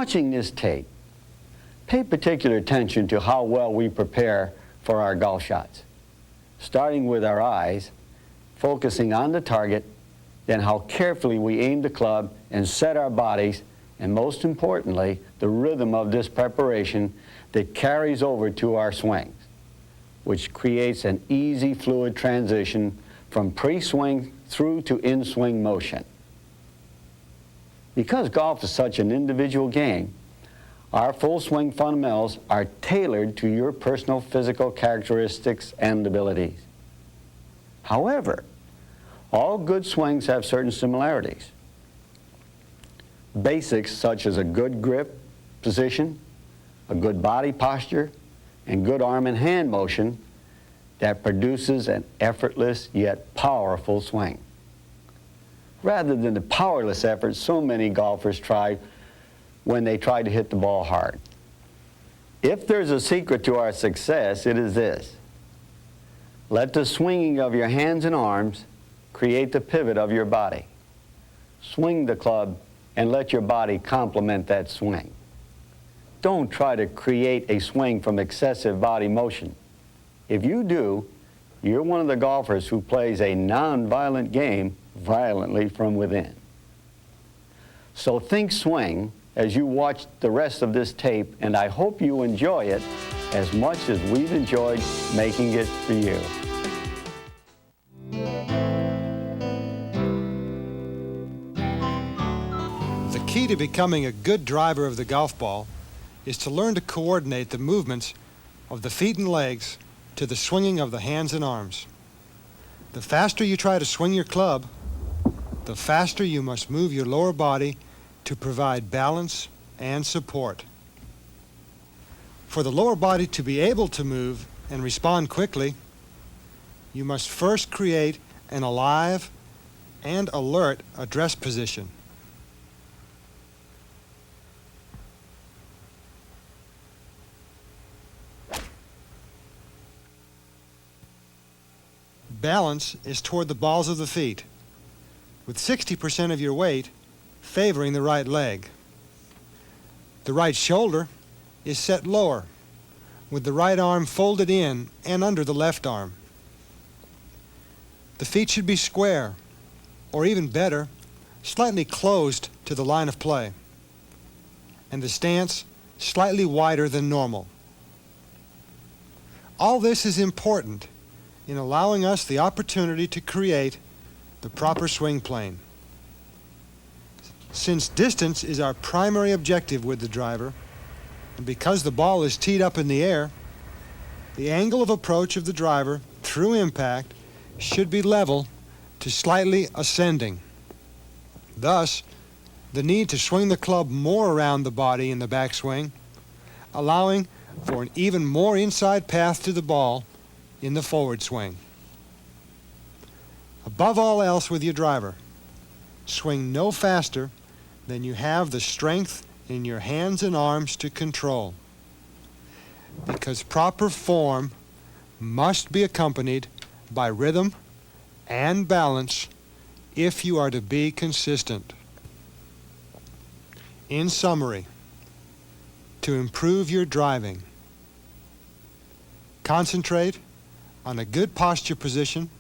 watching this tape, pay particular attention to how well we prepare for our golf shots, starting with our eyes, focusing on the target, then how carefully we aim the club and set our bodies, and most importantly, the rhythm of this preparation that carries over to our swings, which creates an easy, fluid transition from pre-swing through to in-swing motion. Because golf is such an individual game, our full swing fundamentals are tailored to your personal physical characteristics and abilities. However, all good swings have certain similarities. Basics such as a good grip position, a good body posture, and good arm and hand motion that produces an effortless yet powerful swing. Rather than the powerless effort so many golfers try when they try to hit the ball hard. If there's a secret to our success, it is this: let the swinging of your hands and arms create the pivot of your body. Swing the club and let your body complement that swing. Don't try to create a swing from excessive body motion. If you do, you're one of the golfers who plays a non-violent game violently from within. So think swing as you watch the rest of this tape, and I hope you enjoy it as much as we've enjoyed making it for you. The key to becoming a good driver of the golf ball is to learn to coordinate the movements of the feet and legs to the swinging of the hands and arms. The faster you try to swing your club, the faster you must move your lower body to provide balance and support. For the lower body to be able to move and respond quickly, you must first create an alive and alert address position. Balance is toward the balls of the feet, with 60% of your weight favoring the right leg. The right shoulder is set lower, with the right arm folded in and under the left arm. The feet should be square, or even better, slightly closed to the line of play, and the stance slightly wider than normal. All this is important in allowing us the opportunity to create the proper swing plane. Since distance is our primary objective with the driver, and because the ball is teed up in the air, the angle of approach of the driver through impact should be level to slightly ascending. Thus, the need to swing the club more around the body in the backswing, allowing for an even more inside path to the ball in the forward swing. Above all else with your driver, swing no faster than you have the strength in your hands and arms to control, because proper form must be accompanied by rhythm and balance if you are to be consistent. In summary, to improve your driving, concentrate on a good posture position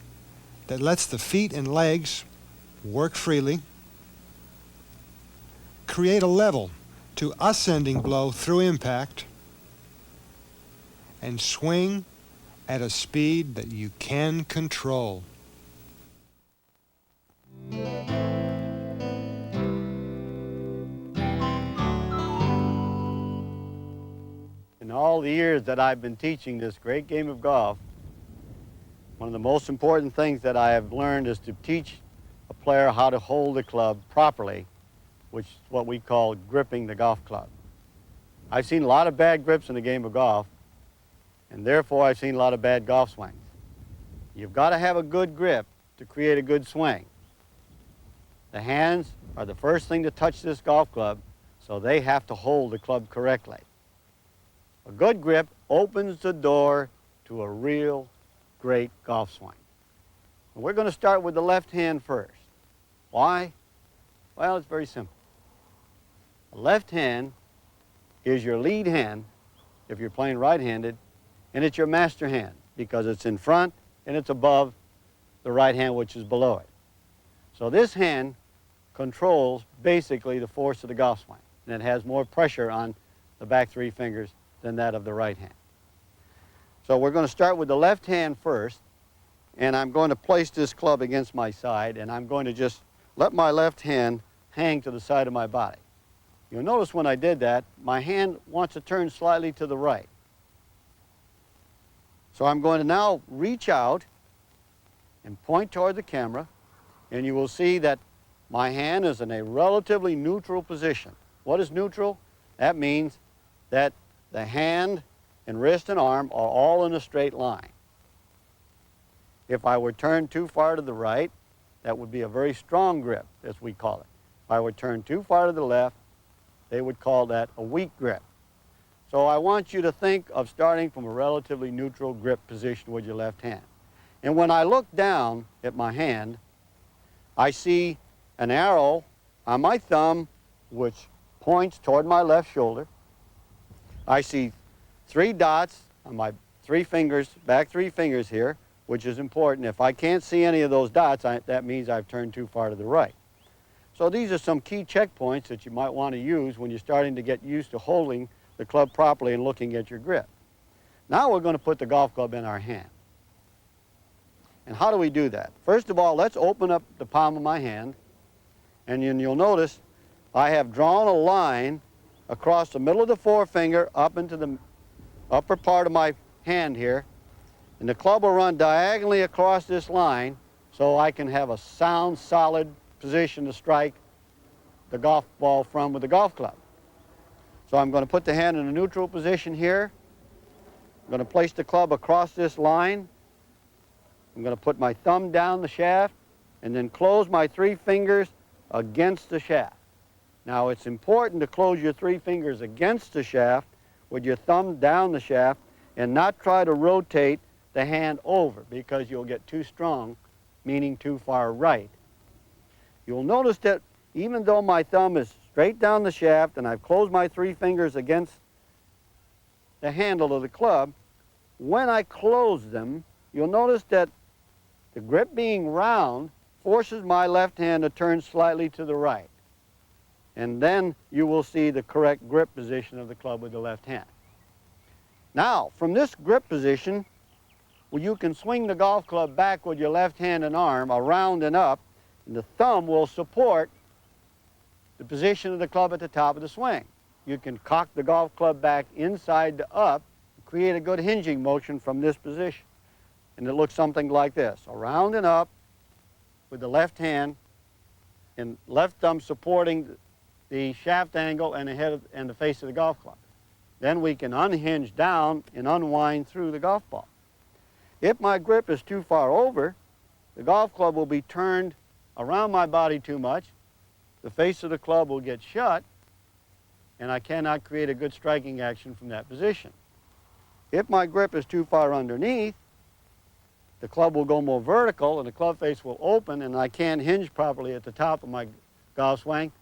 that lets the feet and legs work freely. Create a level to ascending blow through impact, and swing at a speed that you can control. In all the years that I've been teaching this great game of golf, one of the most important things that I have learned is to teach a player how to hold the club properly, which is what we call gripping the golf club. I've seen a lot of bad grips in the game of golf, and therefore I've seen a lot of bad golf swings. You've got to have a good grip to create a good swing. The hands are the first thing to touch this golf club, so they have to hold the club correctly. A good grip opens the door to a real great golf swing. And we're going to start with the left hand first. Why? Well, it's very simple. The left hand is your lead hand, if you're playing right-handed, and it's your master hand because it's in front and it's above the right hand, which is below it. So this hand controls basically the force of the golf swing, and it has more pressure on the back three fingers than that of the right hand. So we're going to start with the left hand first, and I'm going to place this club against my side, and I'm going to just let my left hand hang to the side of my body. You'll notice when I did that, my hand wants to turn slightly to the right. So I'm going to now reach out and point toward the camera, and you will see that my hand is in a relatively neutral position. What is neutral? That means that the hand and wrist and arm are all in a straight line. If I were turned too far to the right, that would be a very strong grip, as we call it. If I were turned too far to the left, they would call that a weak grip. So I want you to think of starting from a relatively neutral grip position with your left hand. And when I look down at my hand, I see an arrow on my thumb which points toward my left shoulder. I see 3 dots on my 3 fingers, back 3 fingers here, which is important. If I can't see any of those dots, that means I've turned too far to the right. So these are some key checkpoints that you might want to use when you're starting to get used to holding the club properly and looking at your grip. Now we're going to put the golf club in our hand. And how do we do that? First of all, let's open up the palm of my hand, and then you'll notice I have drawn a line across the middle of the forefinger up into the upper part of my hand here, and the club will run diagonally across this line so I can have a sound, solid position to strike the golf ball from with the golf club. So I'm going to put the hand in a neutral position here. I'm going to place the club across this line. I'm going to put my thumb down the shaft and then close my 3 fingers against the shaft. Now it's important to close your 3 fingers against the shaft with your thumb down the shaft and not try to rotate the hand over because you'll get too strong, meaning too far right. You'll notice that even though my thumb is straight down the shaft and I've closed my 3 fingers against the handle of the club, when I close them, you'll notice that the grip being round forces my left hand to turn slightly to the right. And then you will see the correct grip position of the club with the left hand. Now, from this grip position, you can swing the golf club back with your left hand and arm around and up, and the thumb will support the position of the club at the top of the swing. You can cock the golf club back inside to up, create a good hinging motion from this position. And it looks something like this, around and up with the left hand and left thumb supporting the shaft angle and the head and the face of the golf club. Then we can unhinge down and unwind through the golf ball. If my grip is too far over, the golf club will be turned around my body too much, the face of the club will get shut, and I cannot create a good striking action from that position. If my grip is too far underneath, the club will go more vertical and the club face will open and I can't hinge properly at the top of my golf swing,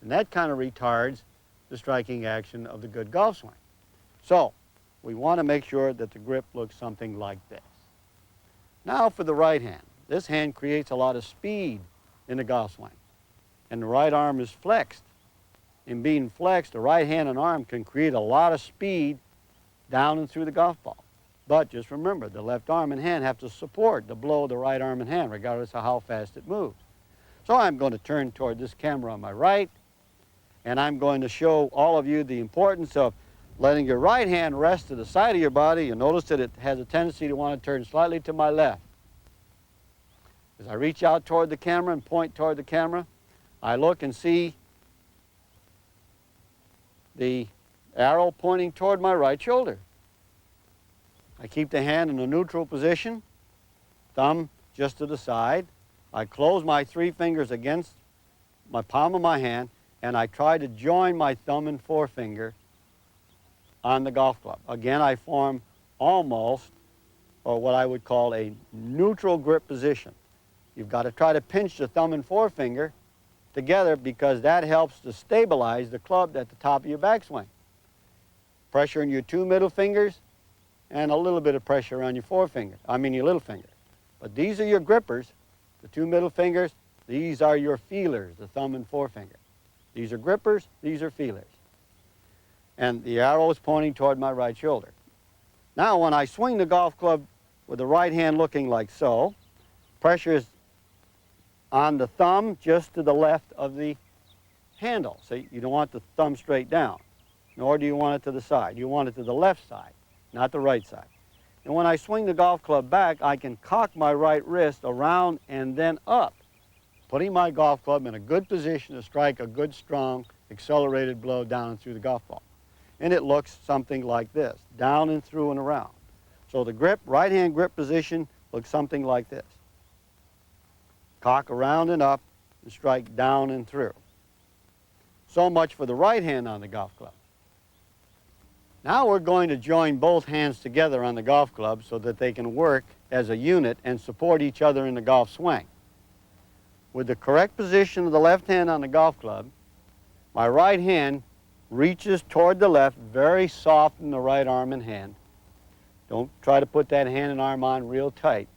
and that kind of retards the striking action of the good golf swing. So we want to make sure that the grip looks something like this. Now for the right hand. This hand creates a lot of speed in the golf swing, and the right arm is flexed. In being flexed, the right hand and arm can create a lot of speed down and through the golf ball. But just remember, the left arm and hand have to support the blow of the right arm and hand, regardless of how fast it moves. So I'm going to turn toward this camera on my right, and I'm going to show all of you the importance of letting your right hand rest to the side of your body. You'll notice that it has a tendency to want to turn slightly to my left. As I reach out toward the camera and point toward the camera, I look and see the arrow pointing toward my right shoulder. I keep the hand in a neutral position, thumb just to the side. I close my 3 fingers against my palm of my hand, and I try to join my thumb and forefinger on the golf club. Again, I form almost, or what I would call a neutral grip position. You've got to try to pinch the thumb and forefinger together because that helps to stabilize the club at the top of your backswing. pressure in your two middle fingers, and a little bit of pressure on your your little finger. But these are your grippers, the two middle fingers. These are your feelers, the thumb and forefinger. These are grippers, these are feelers. And the arrow is pointing toward my right shoulder. Now when I swing the golf club with the right hand looking like so, pressure is on the thumb just to the left of the handle. So you don't want the thumb straight down, nor do you want it to the side. You want it to the left side, not the right side. And when I swing the golf club back, I can cock my right wrist around and then up, putting my golf club in a good position to strike a good, strong, accelerated blow down and through the golf ball. And it looks something like this, down and through and around. So the grip, right-hand grip position looks something like this. Cock around and up and strike down and through. So much for the right hand on the golf club. Now we're going to join both hands together on the golf club so that they can work as a unit and support each other in the golf swing. With the correct position of the left hand on the golf club, my right hand reaches toward the left, very soft in the right arm and hand. Don't try to put that hand and arm on real tight.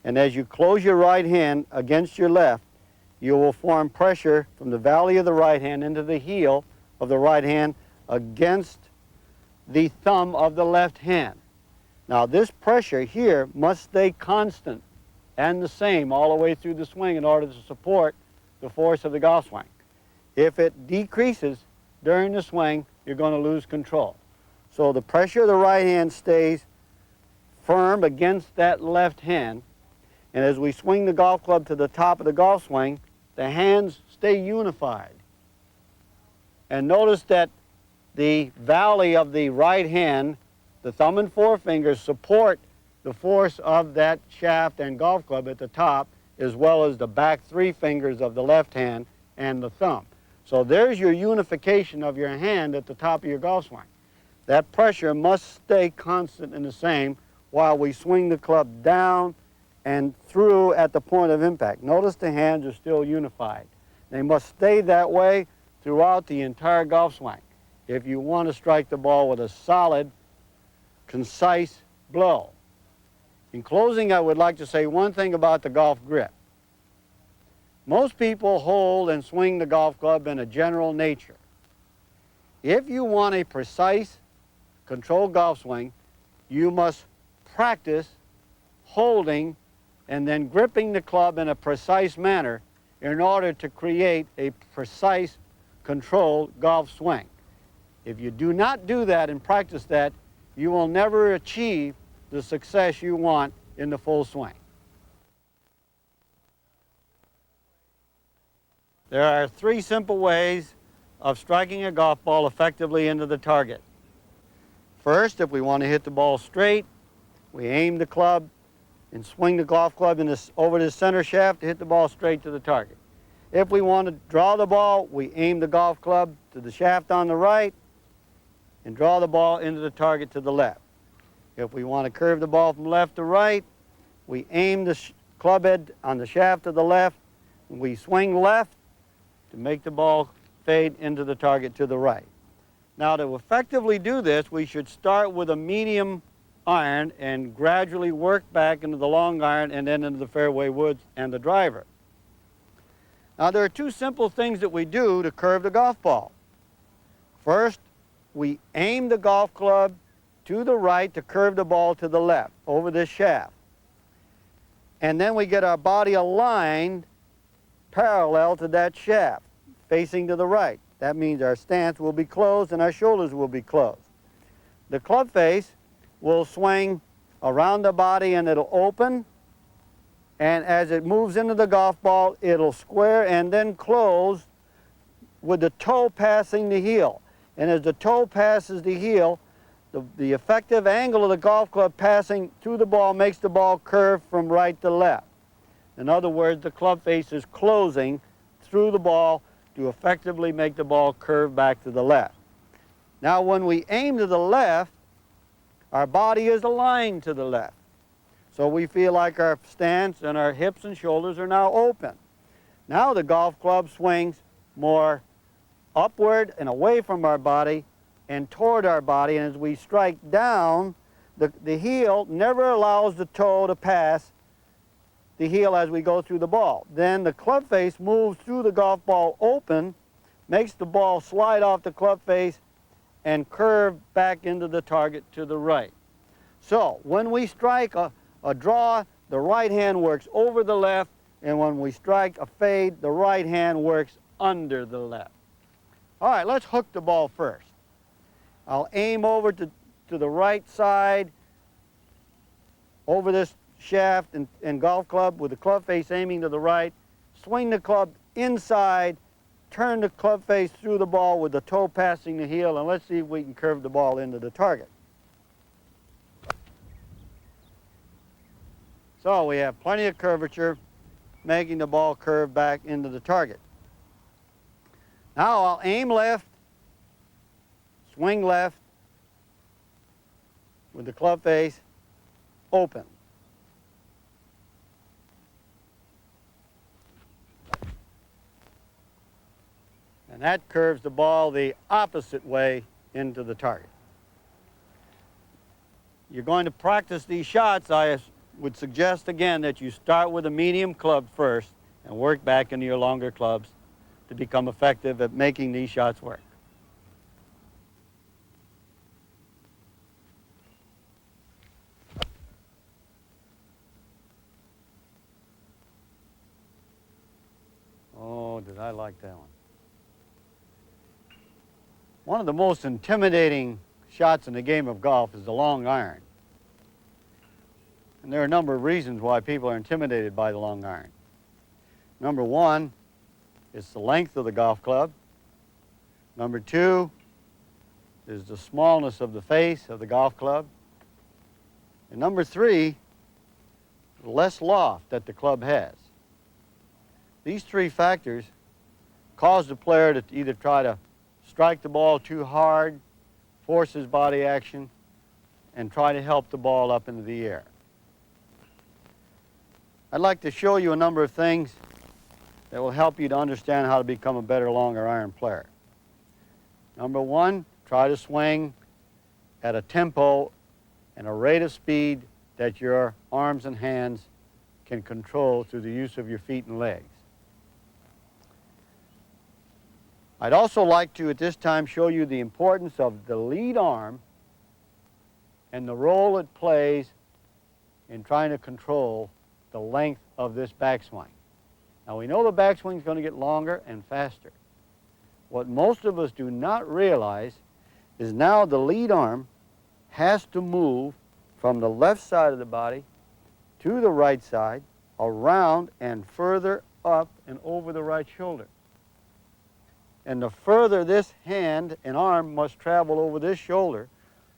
And as you close your right hand against your left, you will form pressure from the valley of the right hand into the heel of the right hand against the thumb of the left hand. Now this pressure here must stay constant and the same all the way through the swing in order to support the force of the golf swing. If it decreases during the swing, you're going to lose control. So the pressure of the right hand stays firm against that left hand, and as we swing the golf club to the top of the golf swing, the hands stay unified. And notice that the valley of the right hand, the thumb and forefinger, support the force of that shaft and golf club at the top, as well as the back three fingers of the left hand and the thumb. So there's your unification of your hand at the top of your golf swing. That pressure must stay constant and the same while we swing the club down and through at the point of impact. Notice the hands are still unified. They must stay that way throughout the entire golf swing if you want to strike the ball with a solid, concise blow. In closing, I would like to say one thing about the golf grip. Most people hold and swing the golf club in a general nature. If you want a precise, controlled golf swing, you must practice holding and then gripping the club in a precise manner in order to create a precise, controlled golf swing. If you do not do that and practice that, you will never achieve the success you want in the full swing. There are three simple ways of striking a golf ball effectively into the target. First, if we want to hit the ball straight, we aim the club and swing the golf club over the center shaft to hit the ball straight to the target. If we want to draw the ball, we aim the golf club to the shaft on the right and draw the ball into the target to the left. If we want to curve the ball from left to right, we aim the club head on the shaft to the left, and we swing left to make the ball fade into the target to the right. Now, to effectively do this, we should start with a medium iron and gradually work back into the long iron and then into the fairway woods and the driver. Now, there are two simple things that we do to curve the golf ball. First, we aim the golf club to the right to curve the ball to the left over this shaft. And then we get our body aligned parallel to that shaft, facing to the right. That means our stance will be closed and our shoulders will be closed. The club face will swing around the body and it'll open, and as it moves into the golf ball, it'll square and then close with the toe passing the heel. And as the toe passes the heel, the effective angle of the golf club passing through the ball makes the ball curve from right to left. In other words, the club face is closing through the ball to effectively make the ball curve back to the left. Now, when we aim to the left, our body is aligned to the left. So we feel like our stance and our hips and shoulders are now open. Now the golf club swings more upward and away from our body and toward our body, and as we strike down, the heel never allows the toe to pass the heel as we go through the ball. Then the club face moves through the golf ball open, makes the ball slide off the club face and curve back into the target to the right. So when we strike a draw, the right hand works over the left, and when we strike a fade, the right hand works under the left. All right, let's hook the ball first. I'll aim over to the right side, over this shaft and golf club with the club face aiming to the right, swing the club inside, turn the club face through the ball with the toe passing the heel, and let's see if we can curve the ball into the target. So we have plenty of curvature, making the ball curve back into the target. Now I'll aim left, swing left with the club face open. And that curves the ball the opposite way into the target. You're going to practice these shots. I would suggest again that you start with a medium club first and work back into your longer clubs to become effective at making these shots work. Oh, did I like that one. One of the most intimidating shots in the game of golf is the long iron. And there are a number of reasons why people are intimidated by the long iron. Number one, it's the length of the golf club. Number two is the smallness of the face of the golf club. And number three, the less loft that the club has. These three factors cause the player to either try to strike the ball too hard, force his body action, and try to help the ball up into the air. I'd like to show you a number of things that will help you to understand how to become a better longer iron player. Number one, try to swing at a tempo and a rate of speed that your arms and hands can control through the use of your feet and legs. I'd also like to, at this time, show you the importance of the lead arm and the role it plays in trying to control the length of this backswing. Now, we know the backswing is going to get longer and faster. What most of us do not realize is now the lead arm has to move from the left side of the body to the right side, around and further up and over the right shoulder. And the further this hand and arm must travel over this shoulder,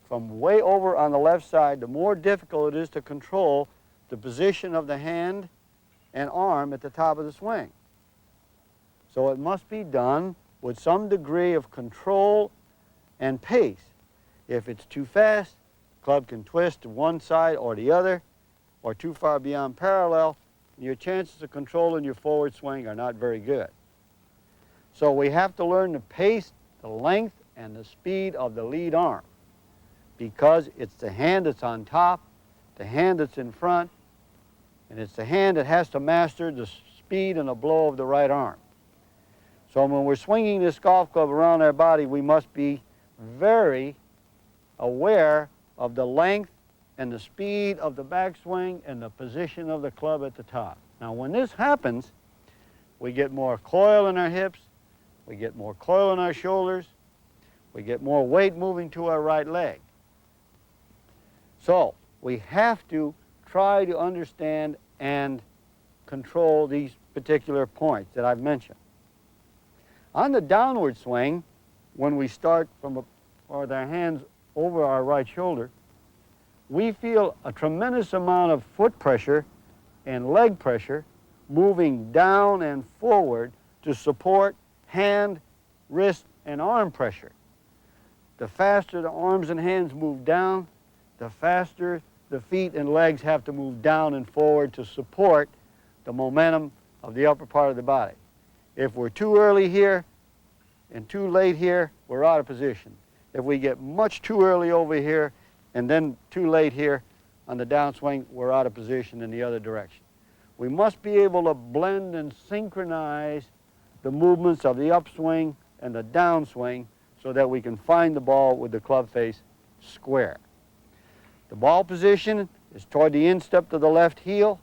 from way over on the left side, the more difficult it is to control the position of the hand and arm at the top of the swing. So it must be done with some degree of control and pace. If it's too fast, the club can twist to one side or the other, or too far beyond parallel, and your chances of controlling your forward swing are not very good. So we have to learn the pace, the length, and the speed of the lead arm, because it's the hand that's on top, the hand that's in front, and it's the hand that has to master the speed and the blow of the right arm. So when we're swinging this golf club around our body, we must be very aware of the length and the speed of the backswing and the position of the club at the top. Now, when this happens, we get more coil in our hips, we get more coil in our shoulders, we get more weight moving to our right leg. So we have to try to understand and control these particular points that I've mentioned. On the downward swing, when we start with our hands over our right shoulder, we feel a tremendous amount of foot pressure and leg pressure moving down and forward to support hand, wrist, and arm pressure. The faster the arms and hands move down, the faster the feet and legs have to move down and forward to support the momentum of the upper part of the body. If we're too early here and too late here, we're out of position. If we get much too early over here and then too late here on the downswing, we're out of position in the other direction. We must be able to blend and synchronize the movements of the upswing and the downswing so that we can find the ball with the club face square. The ball position is toward the instep to the left heel,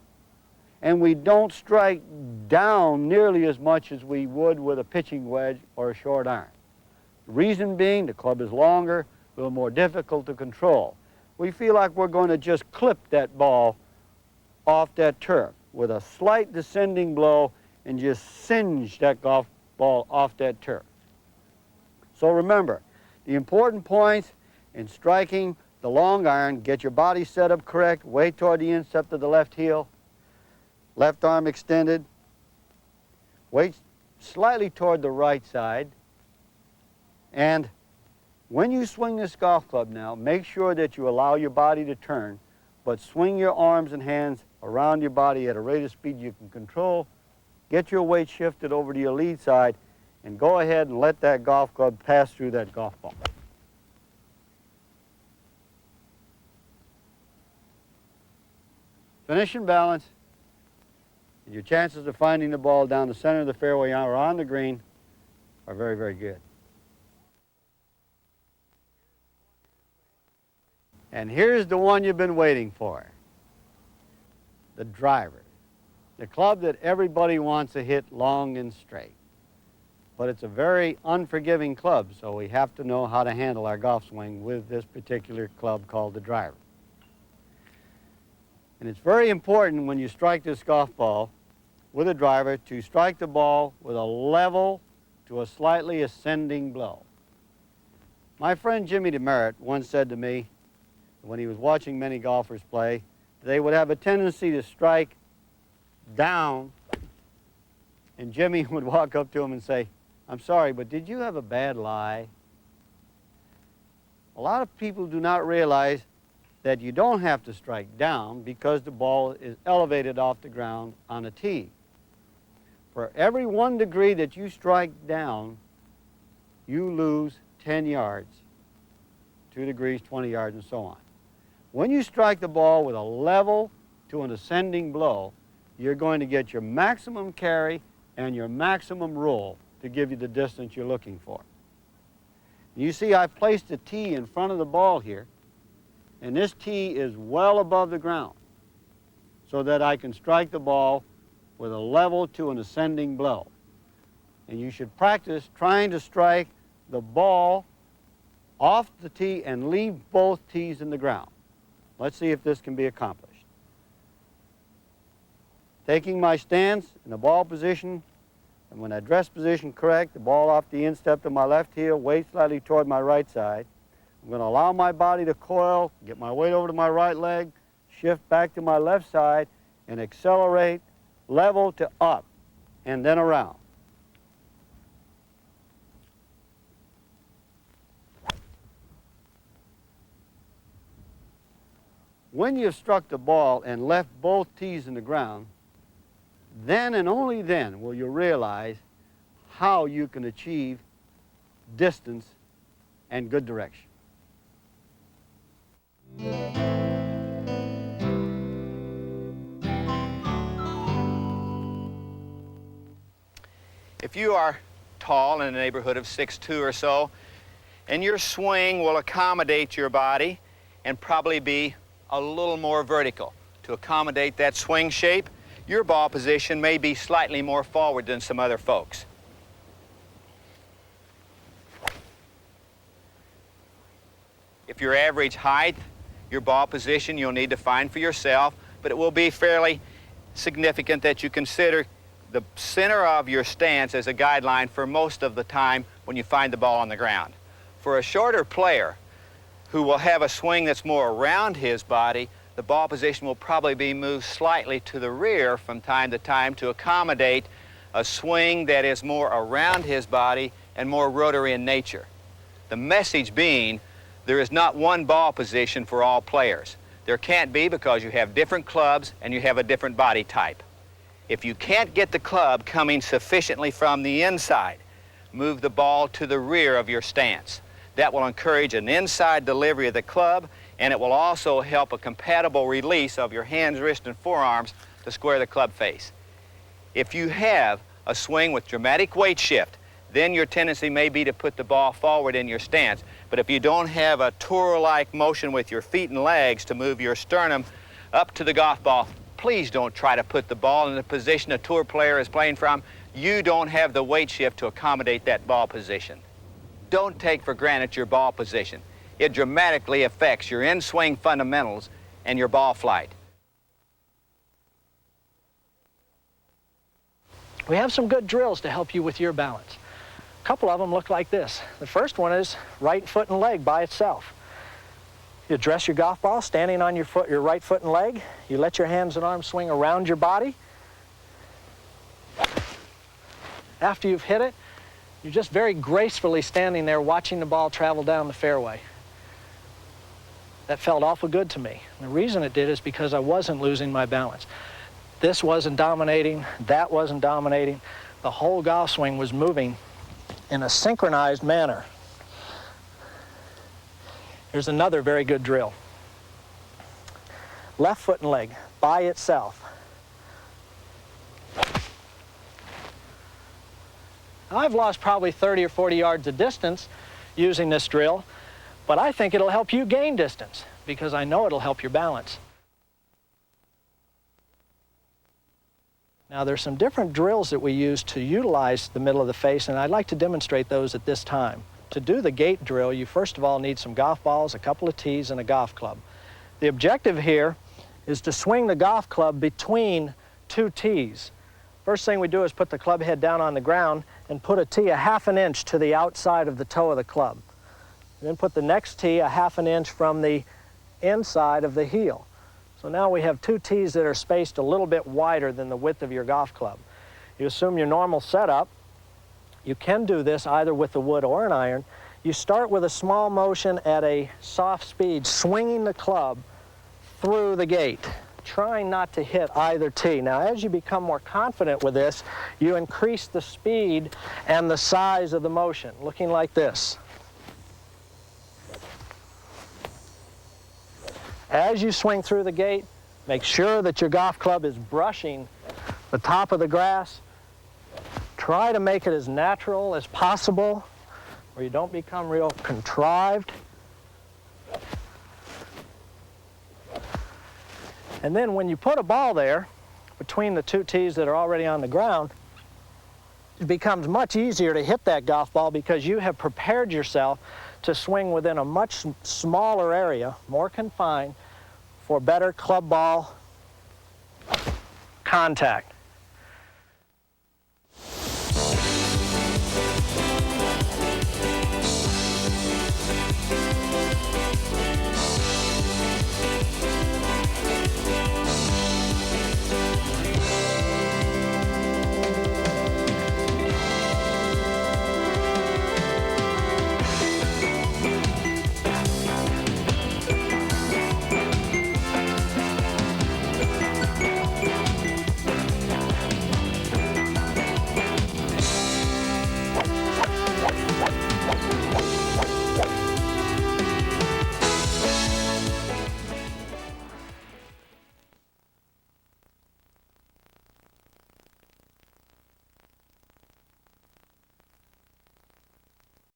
and we don't strike down nearly as much as we would with a pitching wedge or a short iron. The reason being, the club is longer, a little more difficult to control. We feel like we're going to just clip that ball off that turf with a slight descending blow and just singe that golf ball off that turf. So remember, the important points in striking the long iron: get your body set up correct, weight toward the instep of the left heel, left arm extended, weight slightly toward the right side, and when you swing this golf club now, make sure that you allow your body to turn, but swing your arms and hands around your body at a rate of speed you can control. Get your weight shifted over to your lead side, and go ahead and let that golf club pass through that golf ball. Finish in balance, and your chances of finding the ball down the center of the fairway or on the green are very, very good. And here's the one you've been waiting for, the driver. The club that everybody wants to hit long and straight. But it's a very unforgiving club, so we have to know how to handle our golf swing with this particular club called the driver. And it's very important when you strike this golf ball with a driver to strike the ball with a level to a slightly ascending blow. My friend Jimmy DeMerit once said to me, when he was watching many golfers play, they would have a tendency to strike down, and Jimmy would walk up to him and say, "I'm sorry, but did you have a bad lie?" A lot of people do not realize that you don't have to strike down because the ball is elevated off the ground on a tee. For every 1 degree that you strike down, you lose 10 yards, 2 degrees, 20 yards, and so on. When you strike the ball with a level to an ascending blow, you're going to get your maximum carry and your maximum roll to give you the distance you're looking for. You see, I've placed a tee in front of the ball here, and this tee is well above the ground so that I can strike the ball with a level to an ascending blow. And you should practice trying to strike the ball off the tee and leave both tees in the ground. Let's see if this can be accomplished. Taking my stance in the ball position, and when I dress position correct, the ball off the instep to my left heel, weight slightly toward my right side. I'm going to allow my body to coil, get my weight over to my right leg, shift back to my left side, and accelerate level to up, and then around. When you've struck the ball and left both tees in the ground, then and only then will you realize how you can achieve distance and good direction. If you are tall, in the neighborhood of 6'2" or so, and your swing will accommodate your body and probably be a little more vertical. To accommodate that swing shape, your ball position may be slightly more forward than some other folks. If you're average height, your ball position you'll need to find for yourself, but it will be fairly significant that you consider the center of your stance as a guideline for most of the time when you find the ball on the ground. For a shorter player who will have a swing that's more around his body, the ball position will probably be moved slightly to the rear from time to time to accommodate a swing that is more around his body and more rotary in nature. The message being, there is not one ball position for all players. There can't be, because you have different clubs and you have a different body type. If you can't get the club coming sufficiently from the inside, move the ball to the rear of your stance. That will encourage an inside delivery of the club, and it will also help a compatible release of your hands, wrists, and forearms to square the club face. If you have a swing with dramatic weight shift, then your tendency may be to put the ball forward in your stance. But if you don't have a tour-like motion with your feet and legs to move your sternum up to the golf ball, please don't try to put the ball in the position a tour player is playing from. You don't have the weight shift to accommodate that ball position. Don't take for granted your ball position. It dramatically affects your in-swing fundamentals and your ball flight. We have some good drills to help you with your balance. A couple of them look like this. The first one is right foot and leg by itself. You address your golf ball standing on your right foot and leg. You let your hands and arms swing around your body. After you've hit it, you're just very gracefully standing there watching the ball travel down the fairway. That felt awful good to me. And the reason it did is because I wasn't losing my balance. This wasn't dominating, that wasn't dominating. The whole golf swing was moving in a synchronized manner. Here's another very good drill. Left foot and leg by itself. Now, I've lost probably 30 or 40 yards of distance using this drill, but I think it'll help you gain distance because I know it'll help your balance. Now, there's some different drills that we use to utilize the middle of the face, and I'd like to demonstrate those at this time. To do the gate drill, you first of all need some golf balls, a couple of tees, and a golf club. The objective here is to swing the golf club between two tees. First thing we do is put the club head down on the ground and put a tee a ½ an inch to the outside of the toe of the club. Then put the next tee a ½ an inch from the inside of the heel. So now we have two tees that are spaced a little bit wider than the width of your golf club. You assume your normal setup. You can do this either with the wood or an iron. You start with a small motion at a soft speed, swinging the club through the gate, trying not to hit either tee. Now, as you become more confident with this, you increase the speed and the size of the motion, looking like this. As you swing through the gate, make sure that your golf club is brushing the top of the grass. Try to make it as natural as possible, where you don't become real contrived. And then when you put a ball there, between the two tees that are already on the ground, it becomes much easier to hit that golf ball because you have prepared yourself to swing within a much smaller area, more confined, for better club ball contact.